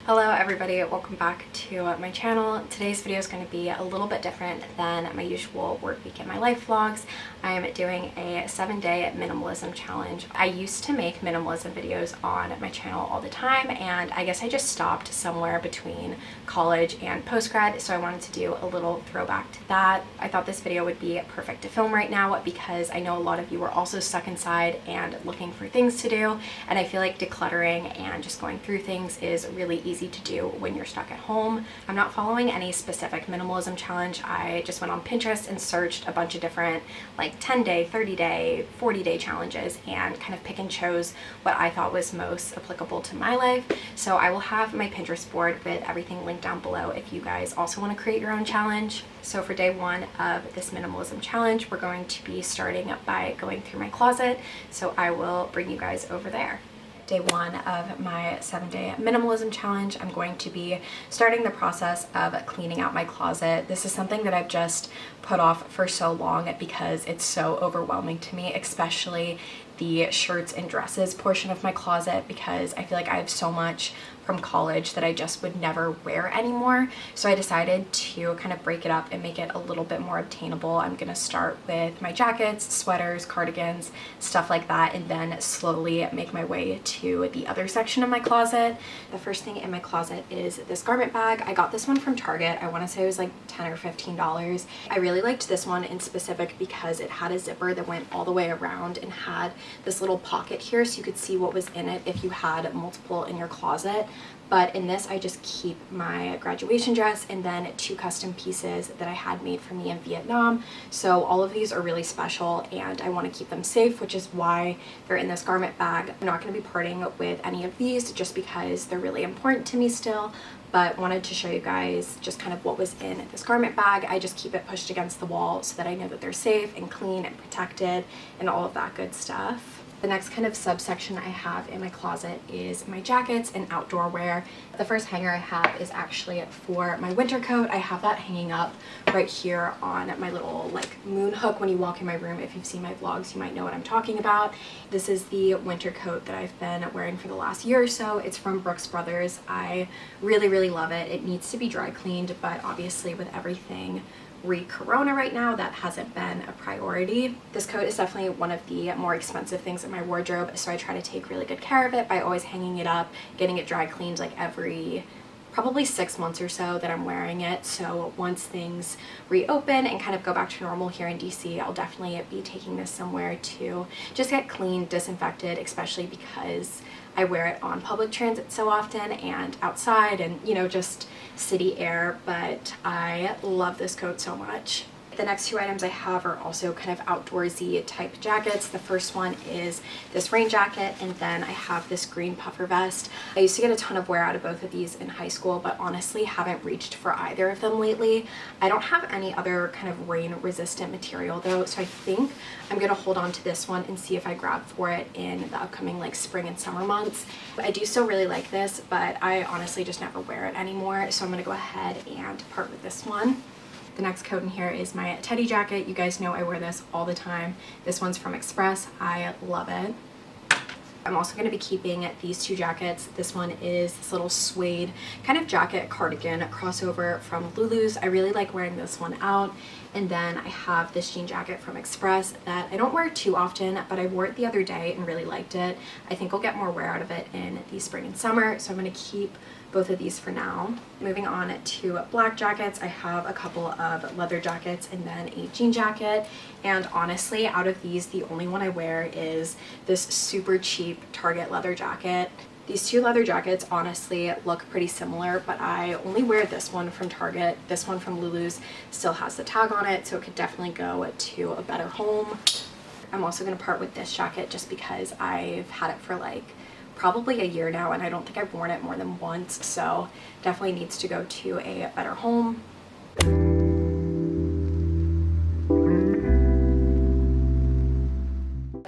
Hello everybody, welcome back to my channel. Today's video is going to be a little bit different than my usual work week in my life vlogs. I am doing a 7-day minimalism challenge. I used to make minimalism videos on my channel all the time, and I guess I just stopped somewhere between college and post-grad, so I wanted to do a little throwback to that. I thought this video would be perfect to film right now because I know a lot of you are also stuck inside and looking for things to do, and I feel like decluttering and just going through things is really easy to do when you're stuck at home. I'm not following any specific minimalism challenge. I just went on Pinterest and searched a bunch of different like 10-day, 30-day, 40-day challenges and kind of pick and chose what I thought was most applicable to my life. So I will have my Pinterest board with everything linked down below if you guys also want to create your own challenge. So for day one of this minimalism challenge, we're going to be starting by going through my closet. So I will bring you guys over there. Day one of my 7-day minimalism challenge, I'm going to be starting the process of cleaning out my closet. This is something that I've just put off for so long because it's so overwhelming to me, especially the shirts and dresses portion of my closet, because I feel like I have so much from college that I just would never wear anymore. So I decided to kind of break it up and make it a little bit more obtainable. I'm gonna start with my jackets, sweaters, cardigans, stuff like that, and then slowly make my way to the other section of my closet. The first thing in my closet is this garment bag. I got this one from Target. I wanna say it was like $10 or $15. I really liked this one in specific because it had a zipper that went all the way around and had this little pocket here so you could see what was in it if you had multiple in your closet. But in this, I just keep my graduation dress and then 2 custom pieces that I had made for me in Vietnam. So all of these are really special and I want to keep them safe, which is why they're in this garment bag. I'm not going to be parting with any of these just because they're really important to me still, but wanted to show you guys just kind of what was in this garment bag. I just keep it pushed against the wall so that I know that they're safe and clean and protected and all of that good stuff. The next kind of subsection I have in my closet is my jackets and outdoor wear. The first hanger I have is actually for my winter coat. I have that hanging up right here on my little like moon hook. When you walk in my room, if you've seen my vlogs, you might know what I'm talking about. This is the winter coat that I've been wearing for the last year or so. It's from Brooks Brothers. I really love it. It needs to be dry cleaned, but obviously with everything re-corona right now, that hasn't been a priority. This coat is definitely one of the more expensive things in my wardrobe, so I try to take really good care of it by always hanging it up, getting it dry cleaned like every probably 6 months or so that I'm wearing it. So once things reopen and kind of go back to normal here in DC, I'll definitely be taking this somewhere to just get cleaned, disinfected, especially because I wear it on public transit so often and outside and, you know, just city air, but I love this coat so much. The next 2 items I have are also kind of outdoorsy type jackets. The first one is this rain jacket, and then I have this green puffer vest. I used to get a ton of wear out of both of these in high school, but honestly haven't reached for either of them lately. I don't have any other kind of rain resistant material though, so I think I'm gonna hold on to this one and see if I grab for it in the upcoming like spring and summer months. I do still really like this, but I honestly just never wear it anymore, so I'm gonna go ahead and part with this one. The next coat in here is my teddy jacket. You guys know I wear this all the time. This one's from Express. I love it. I'm also going to be keeping these 2 jackets. This one is this little suede kind of jacket cardigan crossover from Lulu's. I really like wearing this one out. And then I have this jean jacket from Express that I don't wear too often, but I wore it the other day and really liked it. I think I'll get more wear out of it in the spring and summer, so I'm going to keep both of these for now. Moving on to black jackets, I have a couple of leather jackets and then a jean jacket. And honestly, out of these, the only one I wear is this super cheap Target leather jacket. These 2 leather jackets honestly look pretty similar, but I only wear this one from Target. This one from Lulu's still has the tag on it, so it could definitely go to a better home. I'm also going to part with this jacket just because I've had it for like probably a year now and I don't think I've worn it more than once, so definitely needs to go to a better home.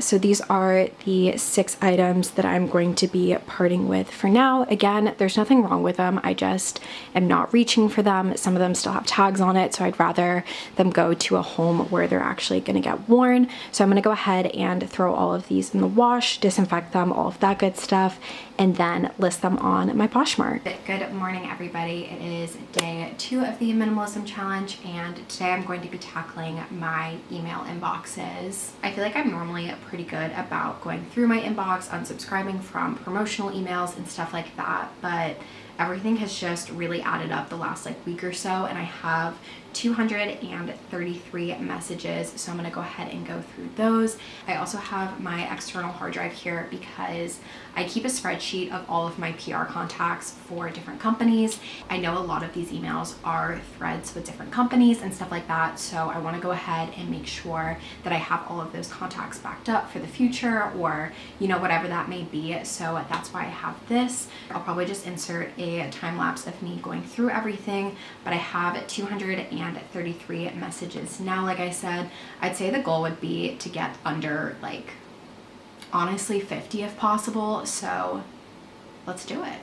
so these are the 6 items that I'm going to be parting with for now. Again, there's nothing wrong with them. I just am not reaching for them. Some of them still have tags on it, so I'd rather them go to a home where they're actually gonna get worn. So I'm gonna go ahead and throw all of these in the wash, disinfect them, all of that good stuff, and then list them on my Poshmark. Good morning, everybody. It is day 2 of the Minimalism Challenge, and today I'm going to be tackling my email inboxes. I feel like I'm normally pretty good about going through my inbox, unsubscribing from promotional emails and stuff like that, but everything has just really added up the last week or so, and I have 233 messages, so I'm gonna go ahead and go through those. I also have my external hard drive here because I keep a spreadsheet of all of my PR contacts for different companies. I know a lot of these emails are threads with different companies and stuff like that, so I want to go ahead and make sure that I have all of those contacts backed up for the future, or whatever that may be. So that's why I have this. I'll probably just insert a time lapse of me going through everything, but I have 233 messages now. Like I said, I'd say the goal would be to get under honestly 50 if possible, so let's do it.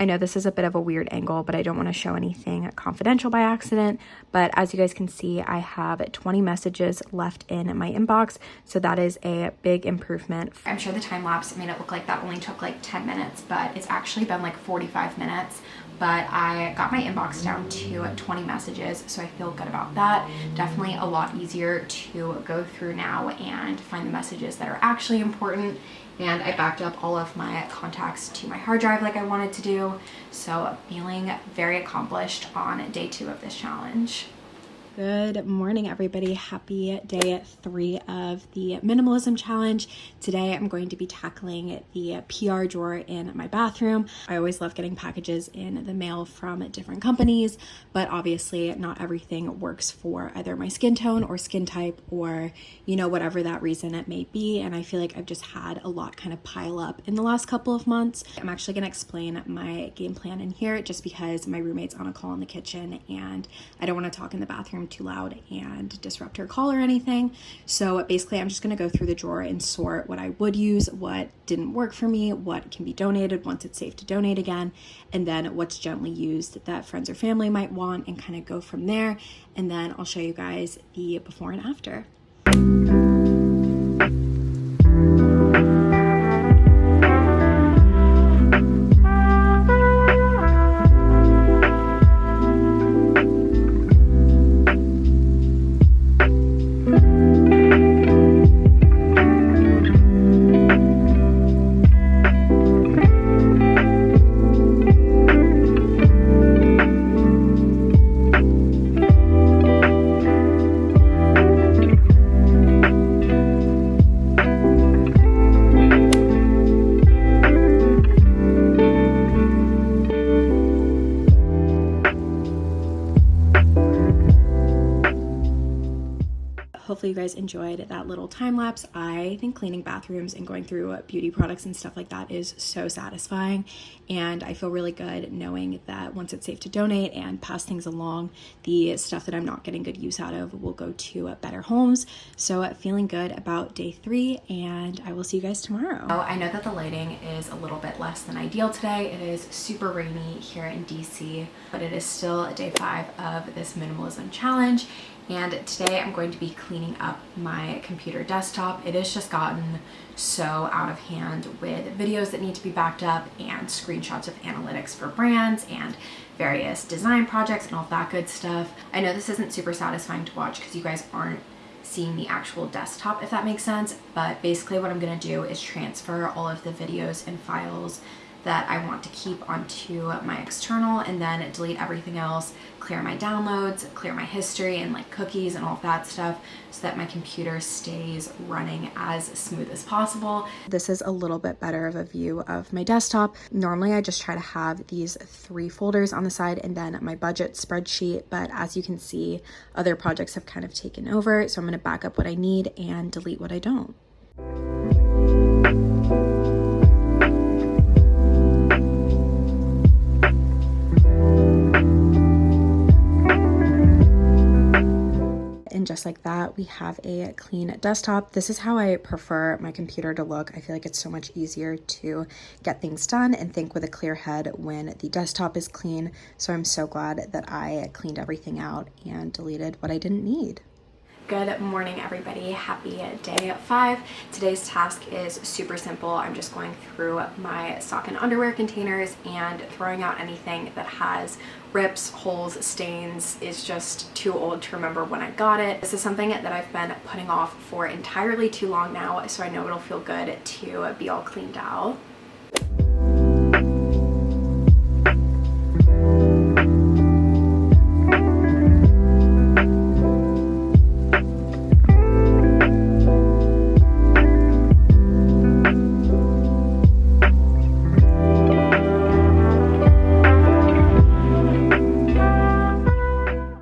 I know this is a bit of a weird angle, but I don't want to show anything confidential by accident. But as you guys can see, I have 20 messages left in my inbox. So that is a big improvement. I'm sure the time lapse made it look like that only took 10 minutes, but it's actually been 45 minutes. But I got my inbox down to 20 messages, so I feel good about that. Definitely a lot easier to go through now and find the messages that are actually important. And I backed up all of my contacts to my hard drive like I wanted to do. So feeling very accomplished on day 2 of this challenge. Good morning, everybody. Happy day 3 of the Minimalism Challenge. Today, I'm going to be tackling the PR drawer in my bathroom. I always love getting packages in the mail from different companies, but obviously not everything works for either my skin tone or skin type, or, whatever that reason it may be. And I feel like I've just had a lot kind of pile up in the last couple of months. I'm actually going to explain my game plan in here just because my roommate's on a call in the kitchen and I don't want to talk in the bathroom too loud and disrupt her call or anything. So basically I'm just going to go through the drawer and sort what I would use, what didn't work for me, what can be donated once it's safe to donate again, and then what's gently used that friends or family might want, and kind of go from there. And then I'll show you guys the before and after. Hopefully you guys enjoyed that little time lapse. I think cleaning bathrooms and going through beauty products and stuff like that is so satisfying, and I feel really good knowing that once it's safe to donate and pass things along, the stuff that I'm not getting good use out of will go to better homes. So feeling good about day 3, and I will see you guys tomorrow. Oh, I know that the lighting is a little bit less than ideal today. It is super rainy here in DC, but it is still day 5 of this Minimalism Challenge. And today I'm going to be cleaning up my computer desktop. It has just gotten so out of hand with videos that need to be backed up and screenshots of analytics for brands and various design projects and all that good stuff. I know this isn't super satisfying to watch because you guys aren't seeing the actual desktop, if that makes sense, but basically what I'm gonna do is transfer all of the videos and files that I want to keep onto my external, and then delete everything else, clear my downloads, clear my history and cookies and all of that stuff, so that my computer stays running as smooth as possible. This is a little bit better of a view of my desktop. Normally I just try to have these 3 folders on the side and then my budget spreadsheet, but as you can see, other projects have kind of taken over, so I'm going to back up what I need and delete what I don't. just like that, we have a clean desktop. This is how I prefer my computer to look. I feel like it's so much easier to get things done and think with a clear head when the desktop is clean. So I'm so glad that I cleaned everything out and deleted what I didn't need. Good morning, everybody. Happy day 5. Today's task is super simple. I'm just going through my sock and underwear containers and throwing out anything that has rips, holes, stains, is just too old to remember when I got it. This is something that I've been putting off for entirely too long now, so I know it'll feel good to be all cleaned out.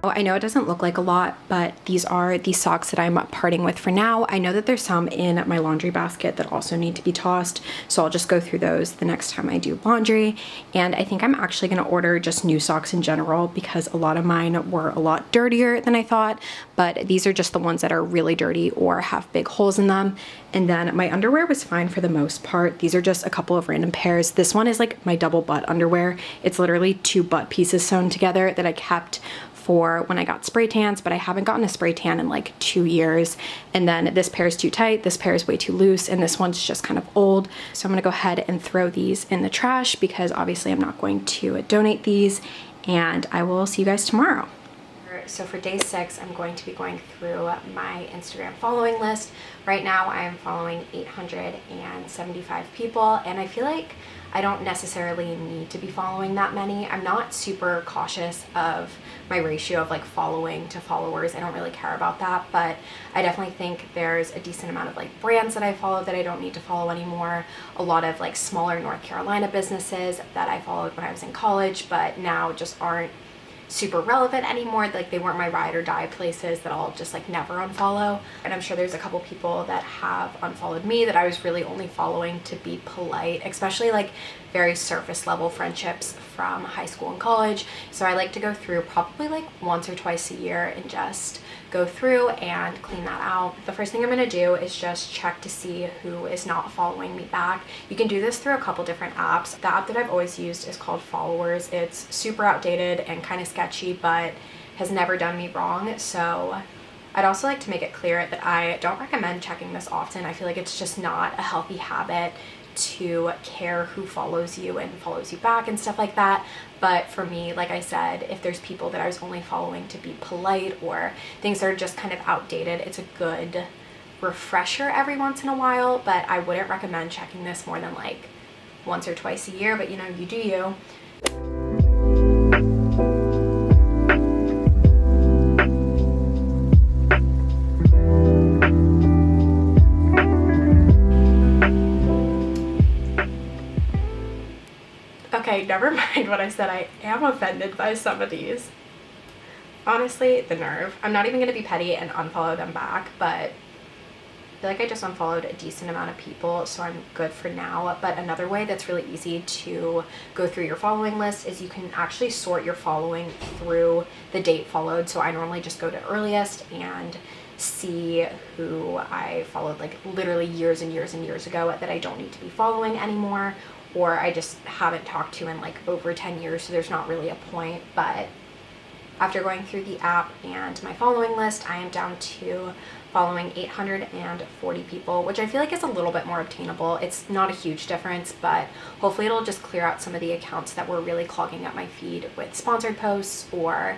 I know it doesn't look like a lot, but these are the socks that I'm parting with for now. I know that there's some in my laundry basket that also need to be tossed, so I'll just go through those the next time I do laundry. And I think I'm actually going to order just new socks in general because a lot of mine were a lot dirtier than I thought, but these are just the ones that are really dirty or have big holes in them. And then my underwear was fine for the most part. These are just a couple of random pairs. This one is like my double butt underwear. It's literally 2 butt pieces sewn together that I kept for when I got spray tans, but I haven't gotten a spray tan in like 2 years. And then this pair is too tight, this pair is way too loose, and this one's just kind of old. So I'm gonna go ahead and throw these in the trash because obviously I'm not going to donate these, and I will see you guys tomorrow. So for day 6, I'm going to be going through my Instagram following list. Right now I am following 875 people, and I feel like I don't necessarily need to be following that many. I'm not super cautious of my ratio of like following to followers. I don't really care about that, but I definitely think there's a decent amount of like brands that I follow that I don't need to follow anymore. A lot of like smaller North Carolina businesses that I followed when I was in college, but now just aren't super relevant anymore. Like they weren't my ride or die places that I'll just like never unfollow. And I'm sure there's a couple people that have unfollowed me that I was really only following to be polite, especially like very surface level friendships from high school and college. So I like to go through probably like once or twice a year and just go through and clean that out. The first thing I'm going to do is just check to see who is not following me back. You can do this through a couple different apps. The app that I've always used is called Followers. It's super outdated and kind of sketchy, but has never done me wrong. So I'd also like to make it clear that I don't recommend checking this often. I feel like it's just not a healthy habit to care who follows you and follows you back and stuff like that. But for me, like I said, if there's people that I was only following to be polite or things that are just kind of outdated, it's a good refresher every once in a while. But I wouldn't recommend checking this more than like once or twice a year, but you know, you do you. Okay, never mind what I said. I am offended by some of these. Honestly, the nerve. I'm not even going to be petty and unfollow them back, but I feel like I just unfollowed a decent amount of people, so I'm good for now. But another way that's really easy to go through your following list is you can actually sort your following through the date followed. So I normally just go to earliest and see who I followed like literally years and years and years ago that I don't need to be following anymore, or I just haven't talked to in like over 10 years, so there's not really a point. But after going through the app and my following list, I am down to following 840 people, which I feel like is a little bit more obtainable. It's not a huge difference, but hopefully it'll just clear out some of the accounts that were really clogging up my feed with sponsored posts or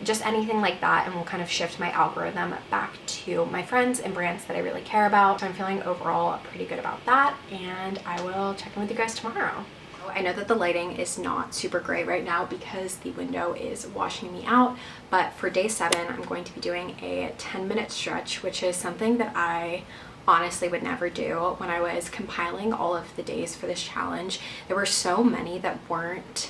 just anything like that, and will kind of shift my algorithm back to my friends and brands that I really care about. So I'm feeling overall pretty good about that, and I will check in with you guys tomorrow. I know that the lighting is not super great right now because the window is washing me out, but for day 7, I'm going to be doing a 10-minute stretch, which is something that I honestly would never do. When I was compiling all of the days for this challenge, there were so many that weren't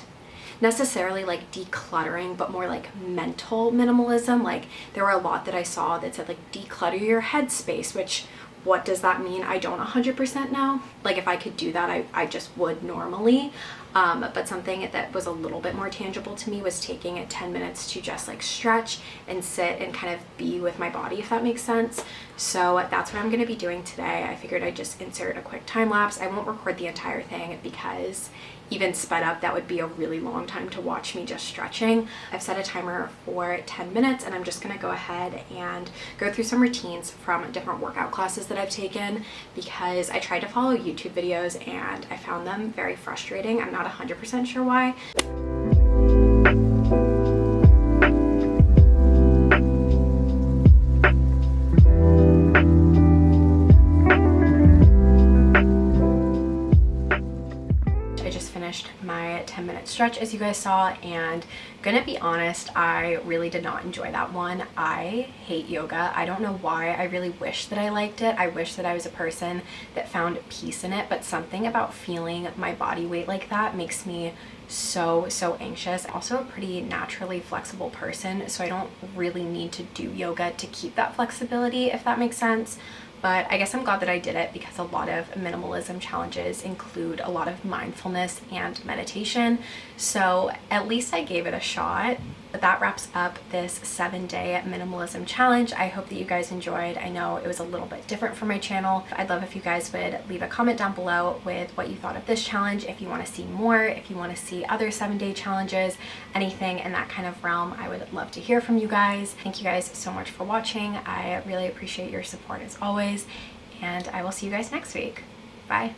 necessarily like decluttering, but more like mental minimalism. Like there were a lot that I saw that said like declutter your headspace, which what does that mean? I don't 100% know. Like if I could do that, I just would normally. but something that was a little bit more tangible to me was taking 10 minutes to just like stretch and sit and kind of be with my body, if that makes sense. So that's what I'm going to be doing today. I figured I'd just insert a quick time lapse. I won't record the entire thing because even sped up, that would be a really long time to watch me just stretching. I've set a timer for 10 minutes and I'm just gonna go ahead and go through some routines from different workout classes that I've taken, because I tried to follow YouTube videos and I found them very frustrating. I'm not 100% sure why. My 10-minute stretch, as you guys saw, and gonna be honest, I really did not enjoy that one. I hate yoga. I don't know why. I really wish that I liked it. I wish that I was a person that found peace in it, but something about feeling my body weight like that makes me so anxious. I'm also a pretty naturally flexible person, so I don't really need to do yoga to keep that flexibility, if that makes sense. But I guess I'm glad that I did it, because a lot of minimalism challenges include a lot of mindfulness and meditation. So at least I gave it a shot. But that wraps up this 7-day minimalism challenge. I hope that you guys enjoyed. I know it was a little bit different for my channel. I'd love if you guys would leave a comment down below with what you thought of this challenge. If you want to see more, if you want to see other 7-day challenges, anything in that kind of realm, I would love to hear from you guys. Thank you guys so much for watching. I really appreciate your support as always, and I will see you guys next week. Bye.